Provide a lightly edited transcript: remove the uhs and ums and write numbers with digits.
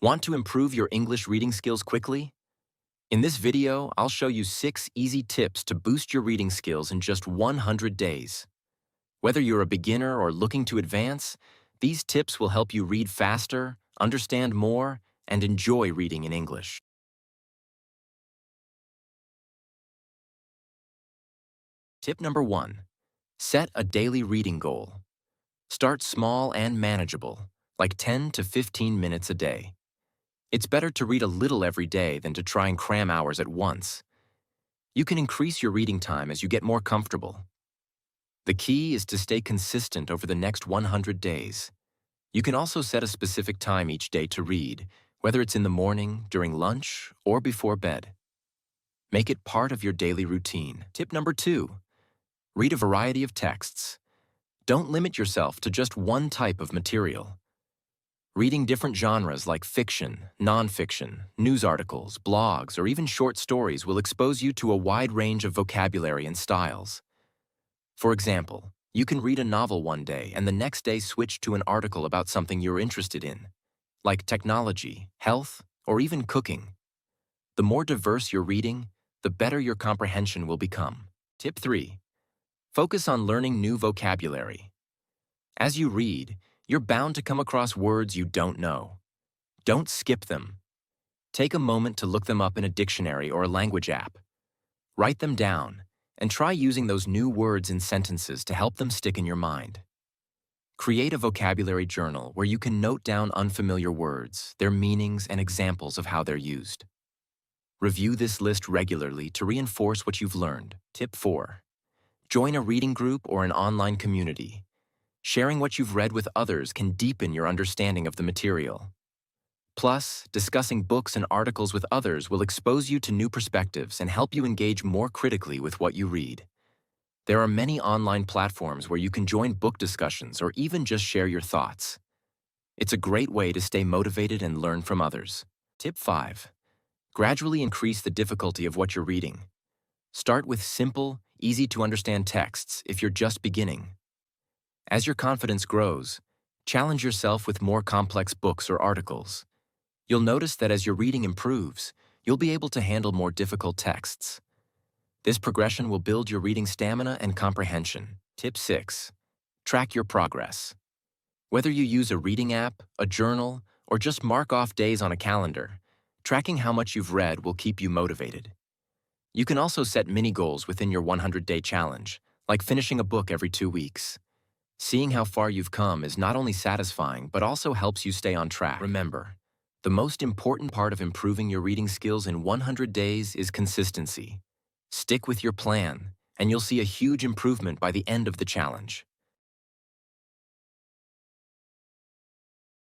Want to improve your English reading skills quickly? In this video, I'll show you 6 easy tips to boost your reading skills in just 100 days. Whether you're a beginner or looking to advance, these tips will help you read faster, understand more, and enjoy reading in English. Tip number 1. Set a daily reading goal. Start small and manageable, like 10 to 15 minutes a day. It's better to read a little every day than to try and cram hours at once. You can increase your reading time as you get more comfortable. The key is to stay consistent over the next 100 days. You can also set a specific time each day to read, whether it's in the morning, during lunch, or before bed. Make it part of your daily routine. Tip number 2. Read a variety of texts. Don't limit yourself to just one type of material. Reading different genres like fiction, nonfiction, news articles, blogs, or even short stories will expose you to a wide range of vocabulary and styles. For example, you can read a novel one day and the next day switch to an article about something you're interested in, like technology, health, or even cooking. The more diverse your reading, the better your comprehension will become. Tip 3. Focus on learning new vocabulary. As you read, you're bound to come across words you don't know. Don't skip them. Take a moment to look them up in a dictionary or a language app. Write them down, and try using those new words in sentences to help them stick in your mind. Create a vocabulary journal where you can note down unfamiliar words, their meanings, and examples of how they're used. Review this list regularly to reinforce what you've learned. Tip 4. Join a reading group or an online community. Sharing what you've read with others can deepen your understanding of the material. Plus, discussing books and articles with others will expose you to new perspectives and help you engage more critically with what you read. There are many online platforms where you can join book discussions or even just share your thoughts. It's a great way to stay motivated and learn from others. Tip 5. Gradually increase the difficulty of what you're reading. Start with simple, easy-to-understand texts if you're just beginning. As your confidence grows, challenge yourself with more complex books or articles. You'll notice that as your reading improves, you'll be able to handle more difficult texts. This progression will build your reading stamina and comprehension. Tip 6. Track your progress. Whether you use a reading app, a journal, or just mark off days on a calendar, tracking how much you've read will keep you motivated. You can also set mini goals within your 100-day challenge, like finishing a book every 2 weeks. Seeing how far you've come is not only satisfying, but also helps you stay on track. Remember, the most important part of improving your reading skills in 100 days is consistency. Stick with your plan, and you'll see a huge improvement by the end of the challenge.